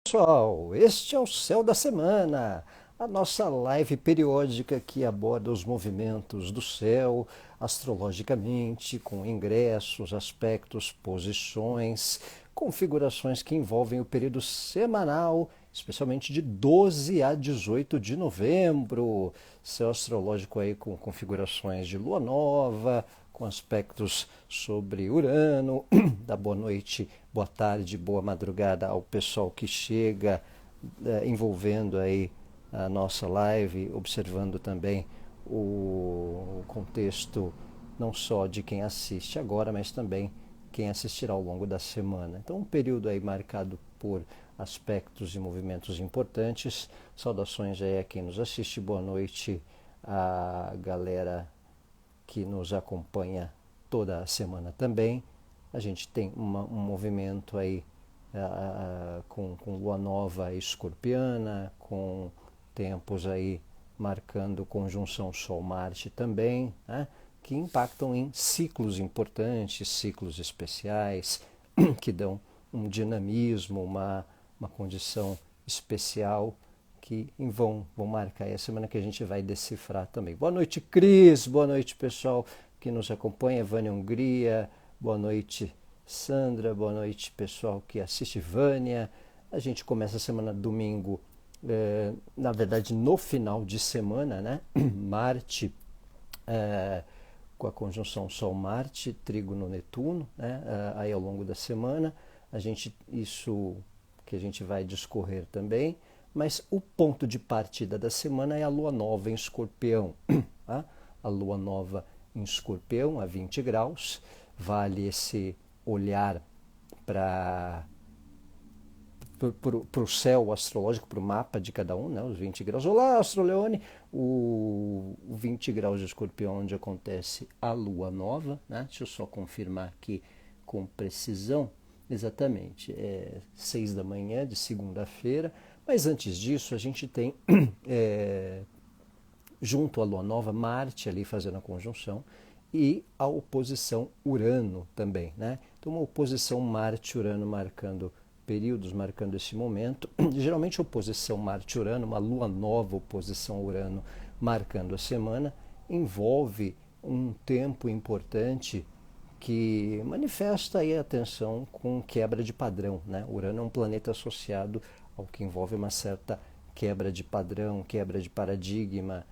Pessoal, este é o Céu da Semana, a nossa live periódica que aborda os movimentos do céu astrologicamente, com ingressos, aspectos, posições, configurações que envolvem o período semanal, especialmente de 12 a 18 de novembro. Céu astrológico aí com configurações de lua nova, com aspectos sobre Urano. Da boa noite, boa tarde, boa madrugada ao pessoal que chega, envolvendo aí a nossa live, observando também o contexto não só de quem assiste agora, mas também quem assistirá ao longo da semana. Então, um período aí marcado por aspectos e movimentos importantes. Saudações aí a quem nos assiste, boa noite a galera que nos acompanha toda a semana também. A gente tem um movimento aí com lua nova escorpiana, com tempos aí marcando conjunção Sol-Marte também, né? Que impactam em ciclos importantes, ciclos especiais, que dão um dinamismo, uma condição especial que vão marcar aí a semana que a gente vai decifrar também. Boa noite, Cris. Boa noite, pessoal que nos acompanha. Vânia Hungria. Boa noite, Sandra. Boa noite, pessoal que assiste. Vânia. A gente começa a semana domingo, na verdade, no final de semana, né? Marte, com a conjunção Sol-Marte, trígono Netuno, né? Aí ao longo da semana. Isso que a gente vai discorrer também. Mas o ponto de partida da semana é a lua nova em Escorpião. Tá? A lua nova em Escorpião, a 20 graus, vale esse olhar para o céu astrológico, para o mapa de cada um, né? Os 20 graus. Olá, Astroleone! O 20 graus de Escorpião, onde acontece a lua nova, né? Deixa eu só confirmar aqui com precisão. Exatamente, é 6 da manhã de segunda-feira. Mas antes disso, a gente tem, junto à Lua Nova, Marte ali fazendo a conjunção e a oposição Urano também, né? Então, uma oposição Marte-Urano marcando períodos, marcando esse momento. Geralmente, oposição Marte-Urano, uma Lua Nova oposição Urano marcando a semana, envolve um tempo importante que manifesta aí a tensão com quebra de padrão, né? Urano é um planeta associado ao que envolve uma certa quebra de padrão, quebra de paradigma,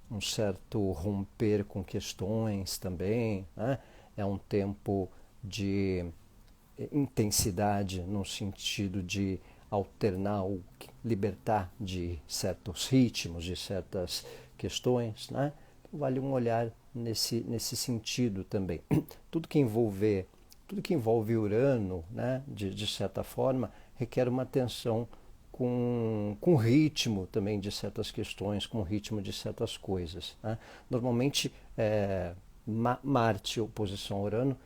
um certo romper com questões também, né? É um tempo de intensidade no sentido de alternar ou libertar de certos ritmos, de certas questões, né? Então, vale um olhar nesse sentido também. Tudo que envolve Urano, né, de certa forma, requer uma atenção com ritmo também de certas questões, com ritmo de certas coisas, né? Normalmente, Marte, oposição a Urano,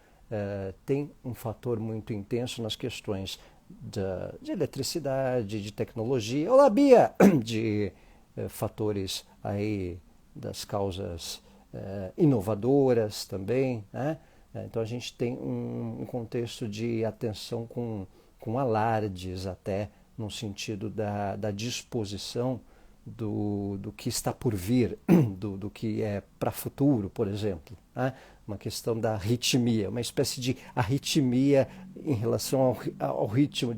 tem um fator muito intenso nas questões de eletricidade, de tecnologia. Olá, Bia! De fatores aí das causas inovadoras também, né? Então a gente tem um contexto de atenção com alardes até no sentido da disposição do que está por vir, do que é para futuro, por exemplo, né? Uma questão da arritmia, uma espécie de arritmia em relação ao ritmo,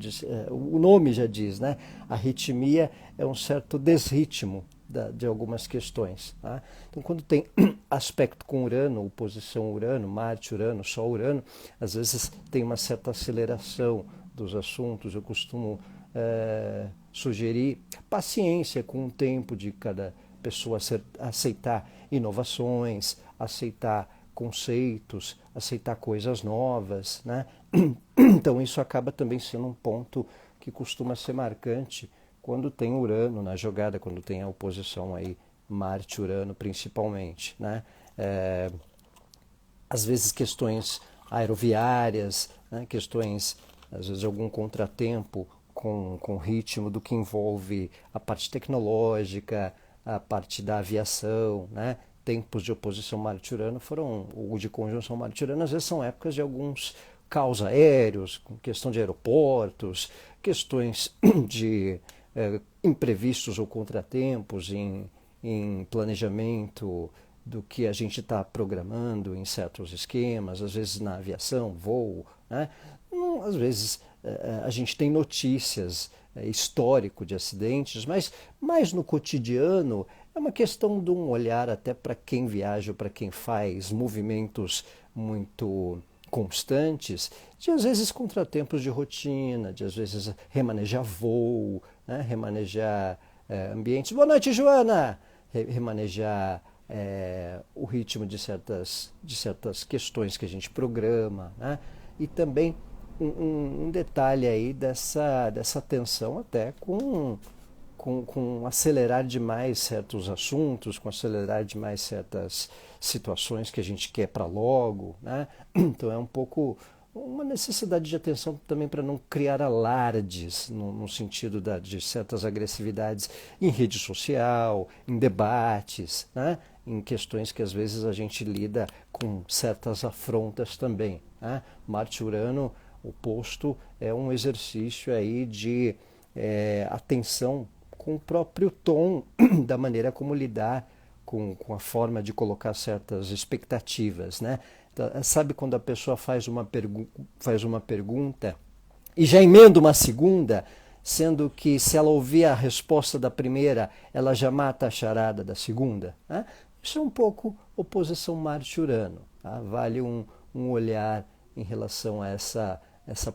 o nome já diz, né? A arritmia é um certo desritmo de algumas questões. Tá? Então, quando tem aspecto com Urano, oposição Urano, Marte, Urano, Sol, Urano, às vezes tem uma certa aceleração dos assuntos. Eu costumo sugerir paciência com o tempo de cada pessoa aceitar inovações, aceitar conceitos, aceitar coisas novas, né? Então isso acaba também sendo um ponto que costuma ser marcante quando tem Urano na jogada, quando tem a oposição aí Marte-Urano principalmente, né? Às vezes questões aeroviárias, né? Questões, às vezes algum contratempo com o ritmo do que envolve a parte tecnológica, a parte da aviação, né? Tempos de oposição Marte-Urano ou de conjunção Marte-Urano, às vezes são épocas de alguns caos aéreos, com questão de aeroportos, questões de imprevistos ou contratempos em planejamento do que a gente está programando em certos esquemas, às vezes na aviação, voo, né? Às vezes a gente tem notícias, histórico de acidentes, mas mais no cotidiano é uma questão de um olhar até para quem viaja, para quem faz movimentos muito constantes, de às vezes contratempos de rotina, de às vezes remanejar voo, né? Remanejar ambientes. Boa noite, Joana! Remanejar o ritmo de certas questões que a gente programa, né? E também um detalhe aí dessa tensão até com acelerar demais certos assuntos, com acelerar demais certas situações que a gente quer para logo, né? Então é um pouco uma necessidade de atenção também para não criar alardes no sentido de certas agressividades em rede social, em debates, né? Em questões que às vezes a gente lida com certas afrontas também, né? Marte-Urano, o posto, é um exercício aí de atenção com o próprio tom da maneira como lidar com a forma de colocar certas expectativas, né? Então, sabe quando a pessoa faz uma pergunta e já emenda uma segunda, sendo que se ela ouvir a resposta da primeira, ela já mata a charada da segunda, né? Isso é um pouco oposição Marte-Urano, tá? Vale um olhar em relação a essa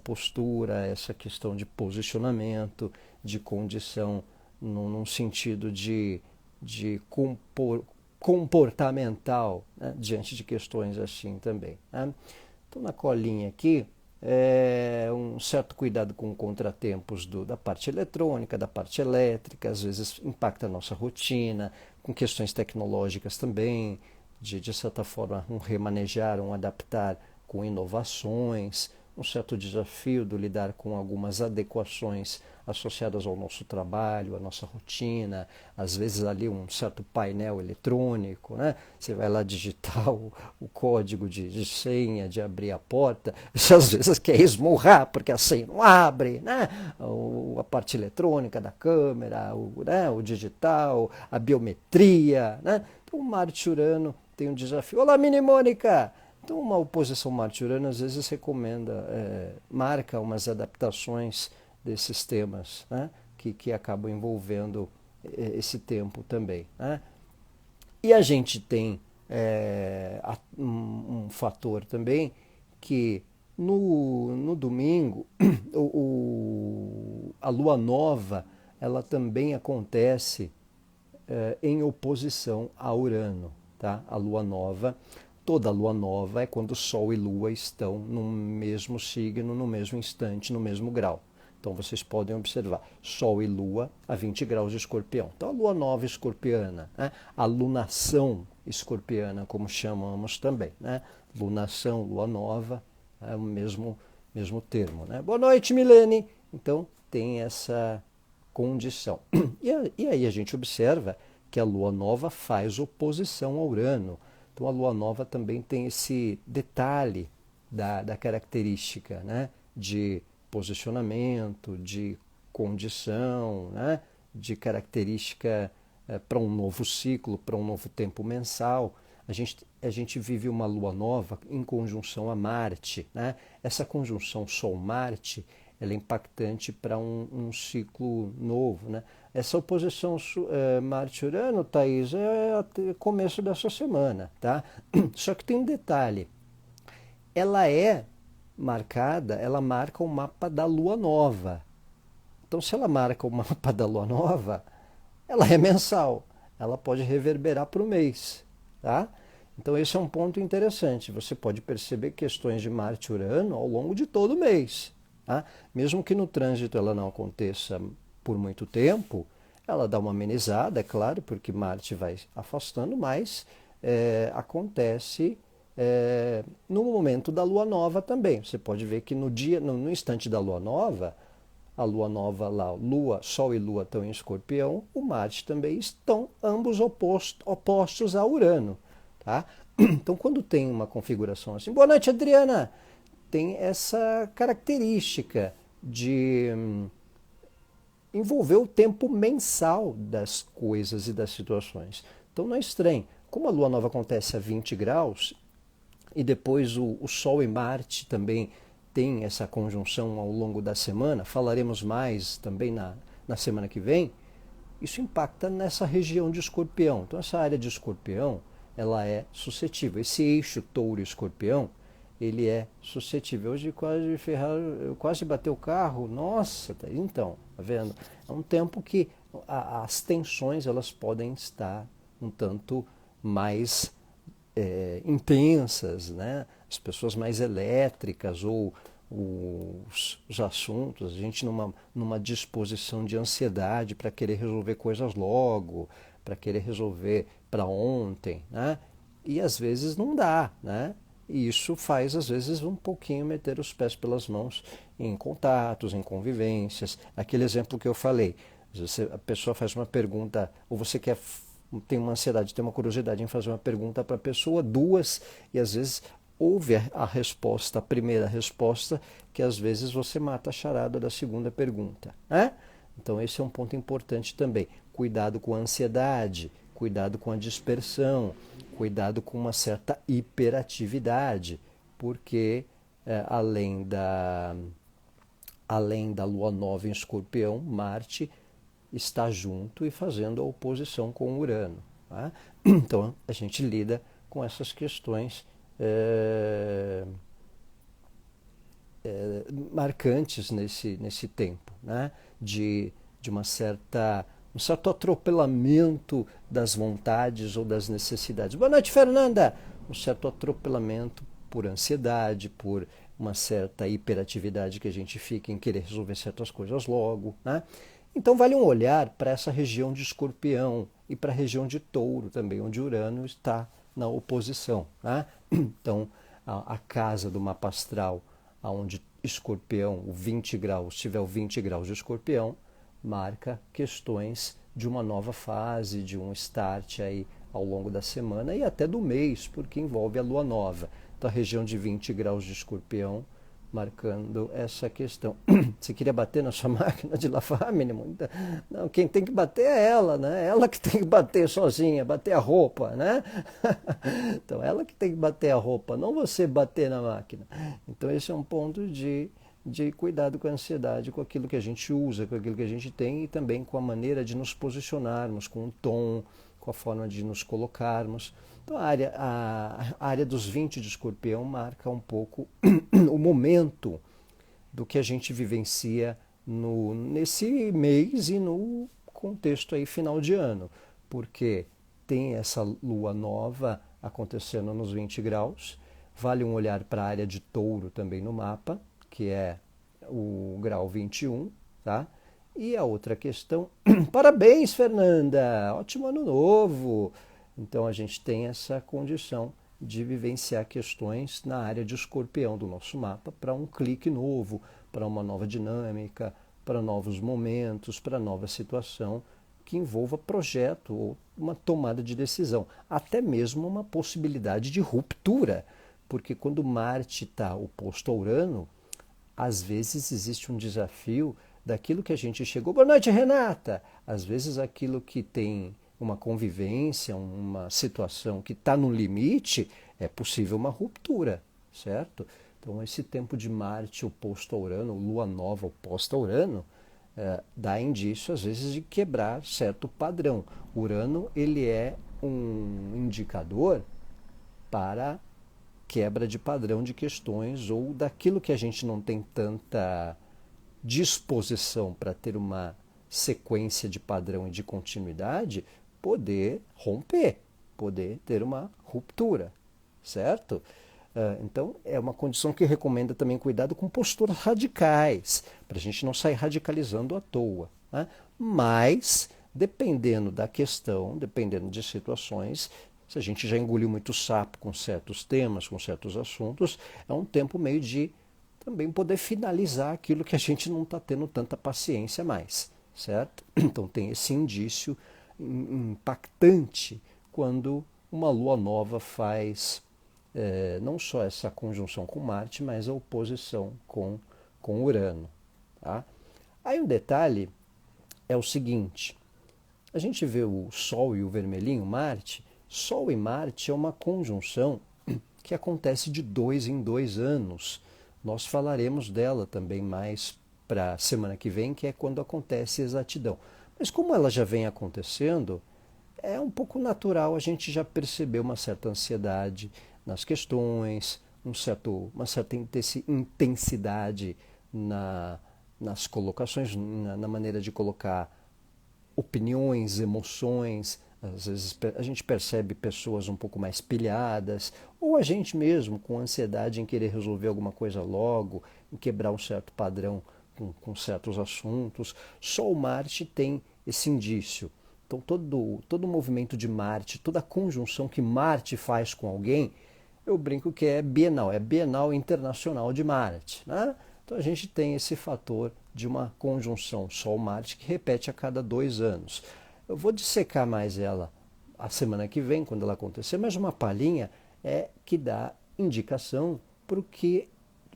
postura, essa questão de posicionamento, de condição num sentido de comportamental, né, diante de questões assim também, né? Então, na colinha aqui, um certo cuidado com contratempos da parte eletrônica, da parte elétrica, às vezes impacta a nossa rotina, com questões tecnológicas também, de certa forma, um remanejar, um adaptar com inovações, um certo desafio de lidar com algumas adequações associadas ao nosso trabalho, à nossa rotina, às vezes ali um certo painel eletrônico, né? Você vai lá digitar o código de senha, de abrir a porta, você às vezes quer esmurrar porque a senha não abre, né? A parte eletrônica da câmera, né? O digital, a biometria, né? Então o Marte-Urano tem um desafio. Olá, Mini Mônica! Então, uma oposição Marte-Urano às vezes recomenda, marca umas adaptações desses temas, né, que acabam envolvendo esse tempo também, né? E a gente tem um fator também que no domingo a lua nova ela também acontece em oposição a Urano, tá? A lua nova, toda lua nova é quando Sol e Lua estão no mesmo signo, no mesmo instante, no mesmo grau. Então vocês podem observar, Sol e Lua a 20 graus de Escorpião. Então a lua nova escorpiana, né? A lunação escorpiana, como chamamos também, né? Lunação, lua nova, é o mesmo termo, né? Boa noite, Milene! Então tem essa condição. E aí a gente observa que a lua nova faz oposição ao Urano. Então a lua nova também tem esse detalhe da característica, né, de posicionamento, de condição, né, de característica para um novo ciclo, para um novo tempo mensal. A gente vive uma lua nova em conjunção a Marte, né? Essa conjunção Sol-Marte ela é impactante para um ciclo novo, né? Essa oposição Marte-Urano, Thaís, é começo dessa semana, tá? Só que tem um detalhe, ela ela marca o mapa da Lua Nova. Então, se ela marca o mapa da Lua Nova, ela é mensal, ela pode reverberar para o mês, tá? Então, esse é um ponto interessante. Você pode perceber questões de Marte-Urano ao longo de todo o mês, tá? Mesmo que no trânsito ela não aconteça por muito tempo, ela dá uma amenizada, é claro, porque Marte vai afastando, mas acontece no momento da Lua Nova também. Você pode ver que no instante da Lua Nova, a Lua Nova lá, Sol e Lua estão em Escorpião, o Marte também estão ambos opostos a Urano, tá? Então, quando tem uma configuração assim, boa noite, Adriana, tem essa característica envolver o tempo mensal das coisas e das situações. Então não é estranho. Como a lua nova acontece a 20 graus, e depois o Sol e Marte também tem essa conjunção ao longo da semana, falaremos mais também na semana que vem, isso impacta nessa região de Escorpião. Então essa área de Escorpião, ela é suscetível. Esse eixo Touro-Escorpião, ele é suscetível. Hoje quase ferraram, quase bateu o carro. Nossa, então, tá vendo? É um tempo que as tensões elas podem estar um tanto mais intensas, né? As pessoas mais elétricas ou os assuntos, a gente numa disposição de ansiedade para querer resolver coisas logo, para querer resolver para ontem, né? E às vezes não dá, né? E isso faz, às vezes, um pouquinho meter os pés pelas mãos em contatos, em convivências. Aquele exemplo que eu falei, a pessoa faz uma pergunta, ou você tem uma ansiedade, tem uma curiosidade em fazer uma pergunta para a pessoa, duas, e às vezes ouve a resposta, a primeira resposta, que às vezes você mata a charada da segunda pergunta, né? Então esse é um ponto importante também. Cuidado com a ansiedade, cuidado com a dispersão, cuidado com uma certa hiperatividade, porque além da lua nova em Escorpião, Marte está junto e fazendo a oposição com Urano. Tá? Então a gente lida com essas questões marcantes nesse tempo, né? de um certo atropelamento das vontades ou das necessidades. Boa noite, Fernanda! Um certo atropelamento por ansiedade, por uma certa hiperatividade que a gente fica em querer resolver certas coisas logo, né? Então vale um olhar para essa região de Escorpião e para a região de Touro também, onde Urano está na oposição, né? Então a casa do mapa astral, onde Escorpião, o 20 graus, tiver o 20 graus de Escorpião, marca questões de uma nova fase, de um start aí ao longo da semana e até do mês, porque envolve a lua nova. Então a região de 20 graus de Escorpião marcando essa questão. Você queria bater na sua máquina de lavar, menino? Não, quem tem que bater é ela, né? Ela que tem que bater sozinha, bater a roupa, né? Então, ela que tem que bater a roupa, não você bater na máquina. Então, esse é um ponto de cuidado com a ansiedade, com aquilo que a gente usa, com aquilo que a gente tem e também com a maneira de nos posicionarmos, com o tom, com a forma de nos colocarmos. Então, a área dos 20 de Escorpião marca um pouco o momento do que a gente vivencia nesse mês e no contexto aí final de ano, porque tem essa lua nova acontecendo nos 20 graus, vale um olhar para a área de Touro também no mapa, que é o grau 21, tá? E a outra questão, parabéns, Fernanda, ótimo ano novo! Então a gente tem essa condição de vivenciar questões na área de Escorpião do nosso mapa para um clique novo, para uma nova dinâmica, para novos momentos, para nova situação que envolva projeto ou uma tomada de decisão, até mesmo uma possibilidade de ruptura, porque quando Marte está oposto a Urano, às vezes existe um desafio daquilo que a gente chegou. Boa noite, Renata! Às vezes aquilo que tem uma convivência, uma situação que está no limite, é possível uma ruptura, certo? Então esse tempo de Marte oposto a Urano, Lua nova oposta a Urano, dá indício às vezes de quebrar certo padrão. Urano ele é um indicador para quebra de padrão de questões ou daquilo que a gente não tem tanta disposição para ter uma sequência de padrão e de continuidade, poder romper, poder ter uma ruptura, certo? Então, é uma condição que recomenda também cuidado com posturas radicais, para a gente não sair radicalizando à toa, né? Mas, dependendo da questão, dependendo de situações, se a gente já engoliu muito sapo com certos temas, com certos assuntos, é um tempo meio de também poder finalizar aquilo que a gente não está tendo tanta paciência mais, certo? Então tem esse indício impactante quando uma lua nova faz não só essa conjunção com Marte, mas a oposição com Urano. Tá? Aí um detalhe é o seguinte: a gente vê o Sol e o vermelhinho, Marte. Sol e Marte é uma conjunção que acontece de 2 em 2 anos. Nós falaremos dela também mais para a semana que vem, que é quando acontece exatidão. Mas como ela já vem acontecendo, é um pouco natural a gente já perceber uma certa ansiedade nas questões, uma certa intensidade nas colocações, na maneira de colocar opiniões, emoções. Às vezes a gente percebe pessoas um pouco mais pilhadas, ou a gente mesmo com ansiedade em querer resolver alguma coisa logo, em quebrar um certo padrão com certos assuntos. Só o Marte tem esse indício. Então todo o movimento de Marte, toda a conjunção que Marte faz com alguém, eu brinco que é Bienal Internacional de Marte, né? Então a gente tem esse fator de uma conjunção Sol-Marte que repete a cada 2 anos. Eu vou dissecar mais ela a semana que vem, quando ela acontecer, mas uma palhinha é que dá indicação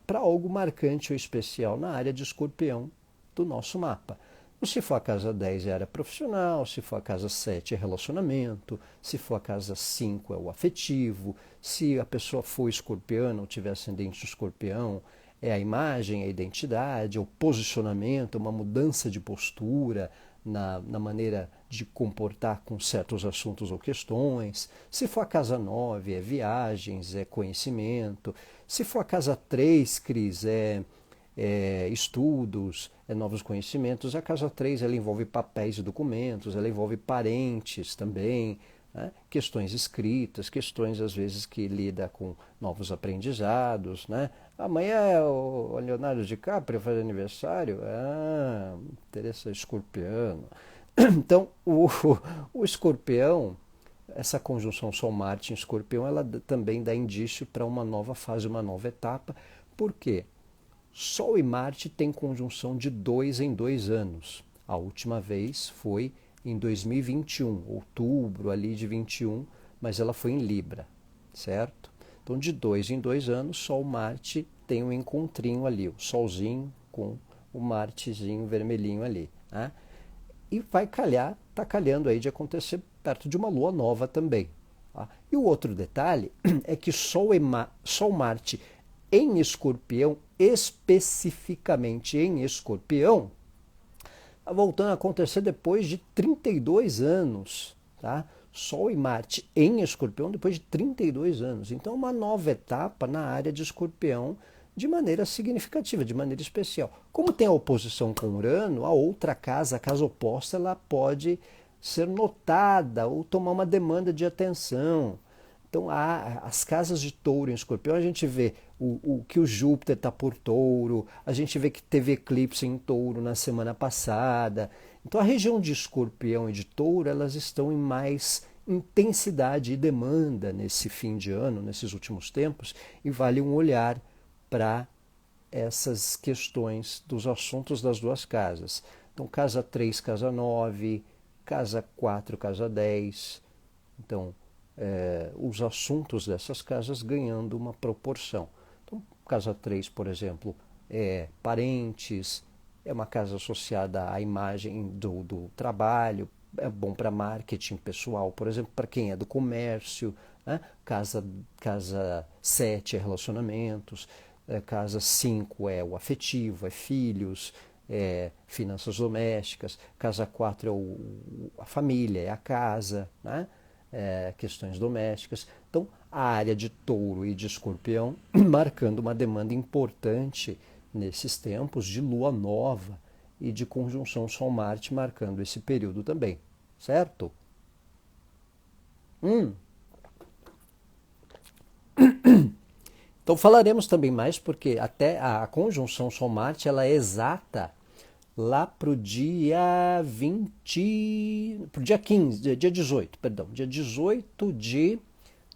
para algo marcante ou especial na área de Escorpião do nosso mapa. Se for a casa 10 é área profissional, se for a casa 7 é relacionamento, se for a casa 5 é o afetivo, se a pessoa for escorpiana ou tiver ascendente escorpião, é a imagem, a identidade, é o posicionamento, uma mudança de postura na maneira de comportar com certos assuntos ou questões. Se for a casa 9 é viagens, é conhecimento. Se for a casa 3, Cris, estudos, novos conhecimentos. A casa 3 ela envolve papéis e documentos, ela envolve parentes também, né? Questões escritas, questões às vezes que lida com novos aprendizados. Né? Amanhã é o Leonardo DiCaprio faz aniversário. Ah, interessa escorpiano. Então, o escorpião, essa conjunção Sol-Marte em escorpião, ela também dá indício para uma nova fase, uma nova etapa. Por quê? Sol e Marte têm conjunção de 2 em 2 anos. A última vez foi em 2021, outubro ali de 21, mas ela foi em Libra, certo? Então, de 2 em 2 anos, Sol e Marte tem um encontrinho ali, o Solzinho com o Martezinho vermelhinho ali. Né? E tá calhando aí de acontecer perto de uma lua nova também. Tá? E o outro detalhe é que Sol-Marte em Escorpião, especificamente em Escorpião, está voltando a acontecer depois de 32 anos. Tá? Sol e Marte em Escorpião depois de 32 anos. Então, uma nova etapa na área de Escorpião de maneira significativa, de maneira especial. Como tem a oposição com Urano, a outra casa, a casa oposta, ela pode ser notada ou tomar uma demanda de atenção. Então, as casas de touro em escorpião, a gente vê que o Júpiter está por touro, a gente vê que teve eclipse em touro na semana passada. Então, a região de escorpião e de touro, elas estão em mais intensidade e demanda nesse fim de ano, nesses últimos tempos, e vale um olhar para essas questões dos assuntos das duas casas. Então, casa 3, casa 9, casa 4, casa 10. Então, os assuntos dessas casas ganhando uma proporção. Então, casa 3, por exemplo, é parentes, é uma casa associada à imagem do trabalho, é bom para marketing pessoal, por exemplo, para quem é do comércio. Né? Casa 7 é relacionamentos, casa 5 é o afetivo, é filhos, é finanças domésticas, casa 4 é a família, é a casa, né? Questões domésticas. Então, a área de touro e de escorpião marcando uma demanda importante nesses tempos de lua nova e de conjunção Sol-Marte marcando esse período também, certo? Então falaremos também mais porque até a conjunção Sol-Marte ela é exata lá para o dia 20, para o dia 15, dia 18, perdão, dia 18 de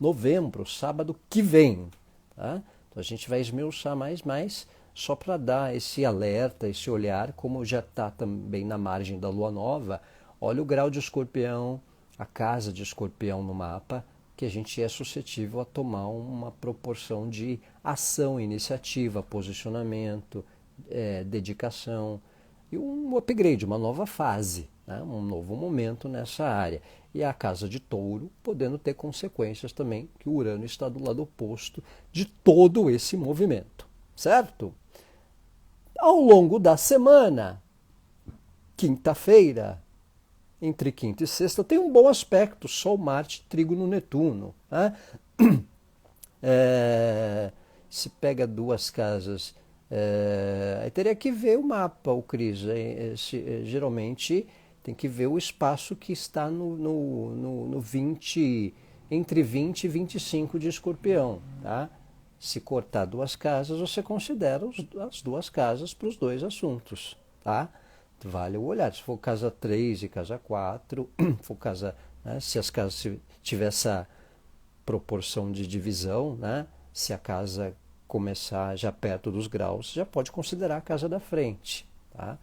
novembro, sábado que vem. Tá? Então a gente vai esmiuçar mais só para dar esse alerta, esse olhar, como já está também na margem da lua nova. Olha o grau de escorpião, a casa de escorpião no mapa, que a gente é suscetível a tomar uma proporção de ação, iniciativa, posicionamento, dedicação. e um upgrade, uma nova fase, né? Um novo momento nessa área. E a casa de Touro podendo ter consequências também, que o Urano está do lado oposto de todo esse movimento, certo? Ao longo da semana, quinta-feira, entre quinta e sexta, tem um bom aspecto, Sol, Marte, Trígono, Netuno. Né? Se pega duas casas, aí teria que ver o mapa, o Cris. Geralmente tem que ver o espaço que está no 20, entre 20 e 25 de Escorpião. Tá? Se cortar duas casas, você considera as duas casas para os dois assuntos. Tá? Vale o olhar. Se for casa 3 e casa 4, for casa, né, se as casas tiver essa proporção de divisão, né, se a casa começar já perto dos graus, já pode considerar a casa da frente. Tá?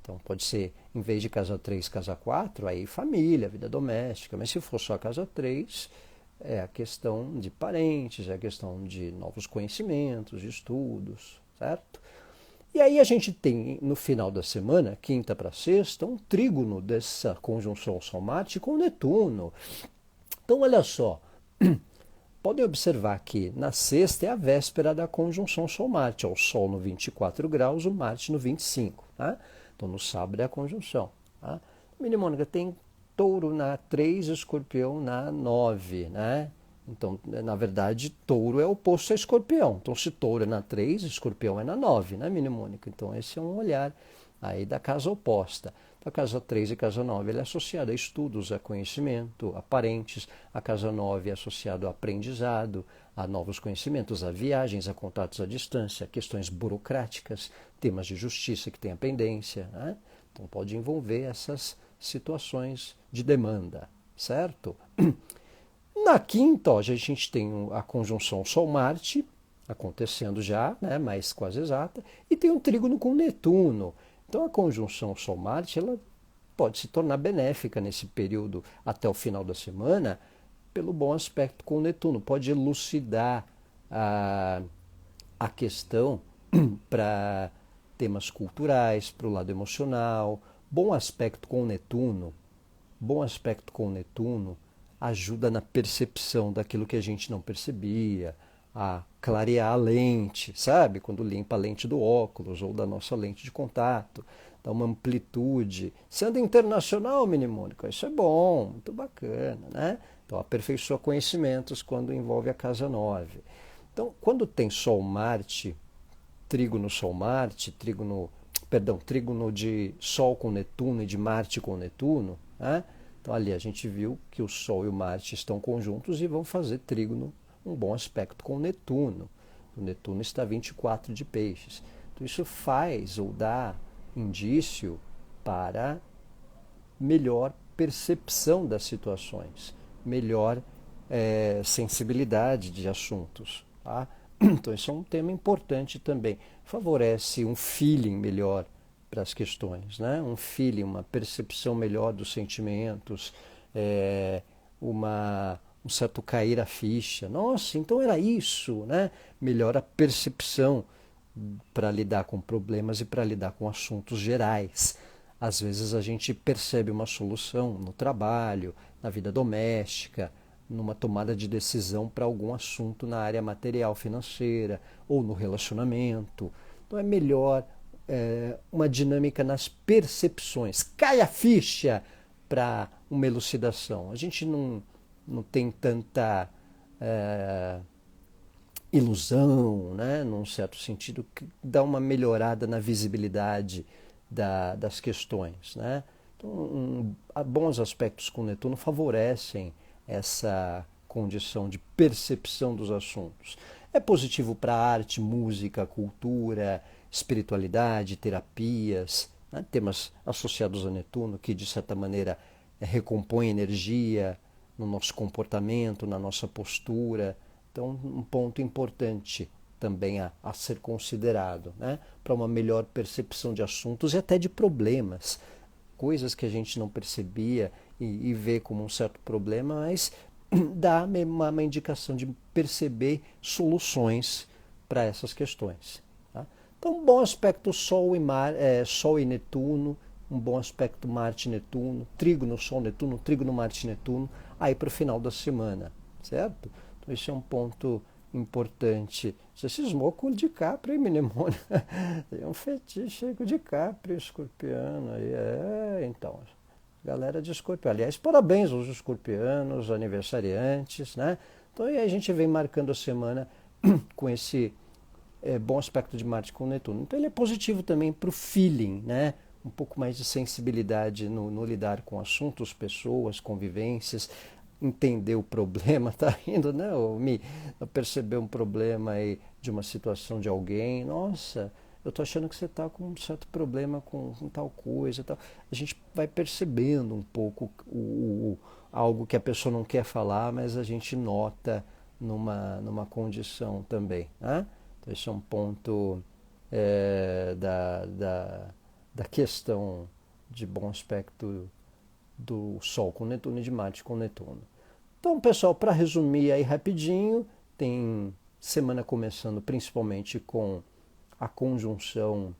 Então pode ser, em vez de casa 3, casa 4, aí família, vida doméstica. Mas se for só casa 3, é a questão de parentes, é a questão de novos conhecimentos, de estudos, certo? E aí a gente tem, no final da semana, quinta para sexta, um trígono dessa conjunção Sol-Marte com Netuno. Então, olha só, podem observar que na sexta é a véspera da conjunção Sol-Marte, o Sol no 24 graus, o Marte no 25. Tá? Então, no sábado é a conjunção. Tá? Mnemônica tem Touro na 3, Escorpião na 9, né? Então, na verdade, Touro é oposto a Escorpião. Então, se Touro é na 3, Escorpião é na 9, né, Mnemônica? Então, esse é um olhar aí da casa oposta. Então, a casa 3 e casa 9 ele é associada a estudos, a conhecimento, a parentes. A casa 9 é associada ao aprendizado, a novos conhecimentos, a viagens, a contatos à distância, a questões burocráticas, temas de justiça que tem a pendência. Né? Então, pode envolver essas situações de demanda, certo? Na quinta, ó, a gente tem a conjunção Sol-Marte acontecendo já, né, mas quase exata, e tem um trígono com Netuno. Então a conjunção Sol-Marte ela pode se tornar benéfica nesse período até o final da semana, pelo bom aspecto com Netuno. Pode elucidar a questão para temas culturais, para o lado emocional. Bom aspecto com Netuno, bom aspecto com Netuno ajuda na percepção daquilo que a gente não percebia, a clarear a lente, sabe? Quando limpa a lente do óculos ou da nossa lente de contato, dá uma amplitude. Sendo internacional, Mnemônica, isso é bom, muito bacana, né? Então, aperfeiçoa conhecimentos quando envolve a casa 9. Então, quando tem Sol-Marte, trígono Sol-Marte, trígono de Sol com Netuno e de Marte com Netuno, né? Então ali a gente viu que o Sol e o Marte estão conjuntos e vão fazer trígono, um bom aspecto com o Netuno. O Netuno está 24 de peixes. Então isso faz ou dá indício para melhor percepção das situações, melhor sensibilidade de assuntos. Tá? Então isso é um tema importante também. Favorece um feeling melhor para as questões, né? Um feeling, uma percepção melhor dos sentimentos, um certo cair a ficha. Nossa, então era isso, né? Melhora a percepção para lidar com problemas e para lidar com assuntos gerais. Às vezes a gente percebe uma solução no trabalho, na vida doméstica, numa tomada de decisão para algum assunto na área material financeira ou no relacionamento. Então é melhor uma dinâmica nas percepções. Cai a ficha para uma elucidação. A gente não tem tanta ilusão, né? Num certo sentido, que dá uma melhorada na visibilidade das questões. Né? Então, bons aspectos com Netuno favorecem essa condição de percepção dos assuntos. É positivo para arte, música, cultura, espiritualidade, terapias, né? Temas associados a Netuno que, de certa maneira, recompõem energia no nosso comportamento, na nossa postura. Então, um ponto importante também a ser considerado, né? Para uma melhor percepção de assuntos e até de problemas. Coisas que a gente não percebia e vê como um certo problema, mas dá uma indicação de perceber soluções para essas questões. Tá? Então, um bom aspecto Sol e Netuno, um bom aspecto Marte e Netuno, trígono Sol Netuno, trígono Marte e Netuno, aí para o final da semana, certo? Então, esse é um ponto importante. Você cismou com o DiCaprio, hein, Mnemônio? É um fetiche aí com o DiCaprio, escorpiano. Então, galera de escorpião. Aliás, parabéns aos escorpianos, aniversariantes, né? Então, aí a gente vem marcando a semana com esse bom aspecto de Marte com Netuno. Então, ele é positivo também para o feeling, né? Um pouco mais de sensibilidade no lidar com assuntos, pessoas, convivências, entender o problema, tá indo, né? Ou perceber um problema aí de uma situação de alguém. Nossa, eu tô achando que você tá com um certo problema com tal coisa, tal. A gente vai percebendo um pouco algo que a pessoa não quer falar, mas a gente nota numa condição também, né? Então, esse é um ponto da questão de bom aspecto do Sol com Netuno e de Marte com Netuno. Então, pessoal, para resumir aí rapidinho, tem semana começando principalmente com a conjunção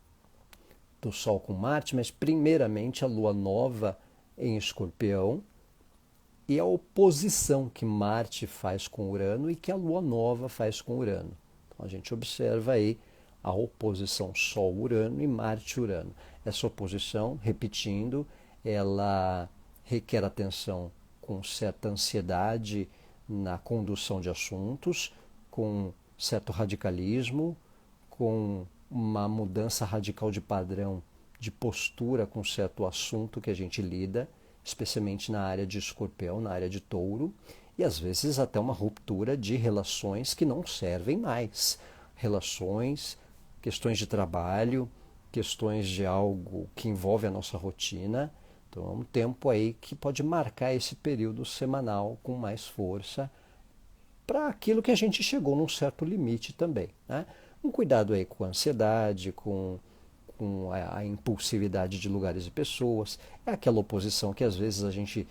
do Sol com Marte, mas primeiramente a Lua nova em Escorpião e a oposição que Marte faz com Urano e que a Lua nova faz com Urano. Então, a gente observa aí a oposição Sol-Urano e Marte-Urano. Essa oposição, repetindo, ela requer atenção com certa ansiedade na condução de assuntos, com certo radicalismo, com uma mudança radical de padrão de postura com certo assunto que a gente lida, especialmente na área de Escorpião, na área de Touro, e às vezes até uma ruptura de relações que não servem mais. Relações, questões de trabalho, questões de algo que envolve a nossa rotina. Então é um tempo aí que pode marcar esse período semanal com mais força para aquilo que a gente chegou num certo limite também, né? Um cuidado aí com a ansiedade, com a impulsividade de lugares e pessoas. É aquela oposição que às vezes a gente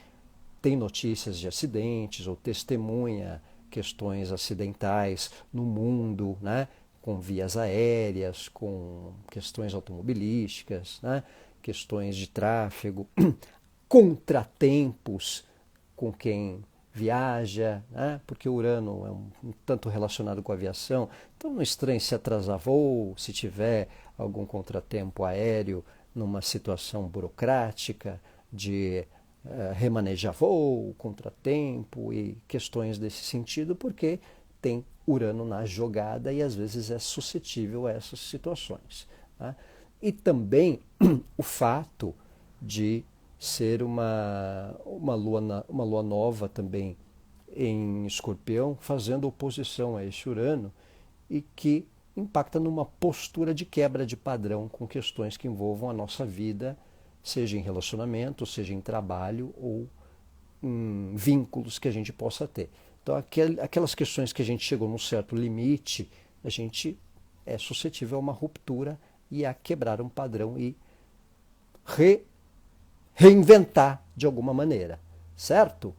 tem notícias de acidentes ou testemunha questões acidentais no mundo, né? Com vias aéreas, com questões automobilísticas, né? Questões de tráfego, contratempos com quem viaja, né? Porque o Urano é um tanto relacionado com a aviação, então não estranhe se atrasar voo, se tiver algum contratempo aéreo numa situação burocrática de remanejar voo, contratempo e questões desse sentido, porque tem Urano na jogada e às vezes é suscetível a essas situações, né? E também o fato de ser uma lua nova também em Escorpião, fazendo oposição a esse Urano e que impacta numa postura de quebra de padrão com questões que envolvam a nossa vida, seja em relacionamento, seja em trabalho ou em vínculos que a gente possa ter. Então, aquelas questões que a gente chegou num certo limite, a gente é suscetível a uma ruptura e a quebrar um padrão e reinventar de alguma maneira, certo?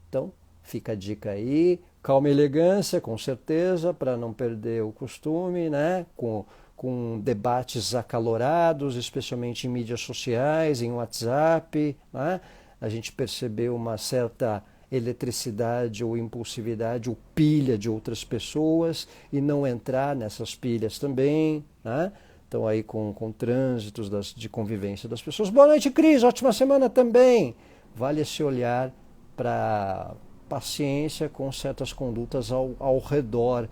Então, fica a dica aí, calma e elegância, com certeza, para não perder o costume, né? Com debates acalorados, especialmente em mídias sociais, em WhatsApp, né? A gente percebeu uma certa eletricidade ou impulsividade ou pilha de outras pessoas e não entrar nessas pilhas também, né? Então aí com trânsitos de convivência das pessoas. Boa noite, Cris, ótima semana também. Vale esse olhar para paciência com certas condutas ao redor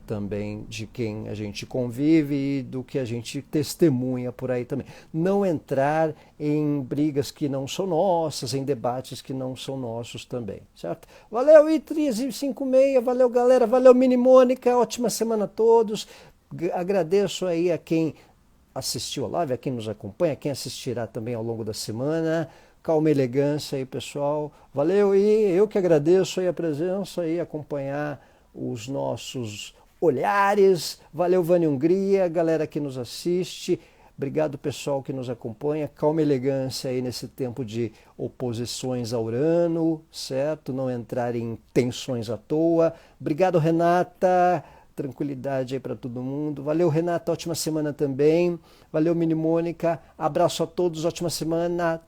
também de quem a gente convive e do que a gente testemunha por aí também. Não entrar em brigas que não são nossas, em debates que não são nossos também, certo? Valeu, I1356, valeu, galera, valeu, Mini Mônica, ótima semana a todos. Agradeço aí a quem assistiu a live, a quem nos acompanha, a quem assistirá também ao longo da semana. Calma e elegância aí, pessoal. Valeu, e eu que agradeço aí a presença e acompanhar os nossos olhares. Valeu, Vânia Hungria, galera que nos assiste. Obrigado, pessoal que nos acompanha. Calma e elegância aí nesse tempo de oposições a Urano, certo? Não entrar em tensões à toa. Obrigado, Renata. tranquilidade aí para todo mundo. Valeu, Renata, ótima semana também. Valeu, Mini Mônica. Abraço a todos, ótima semana.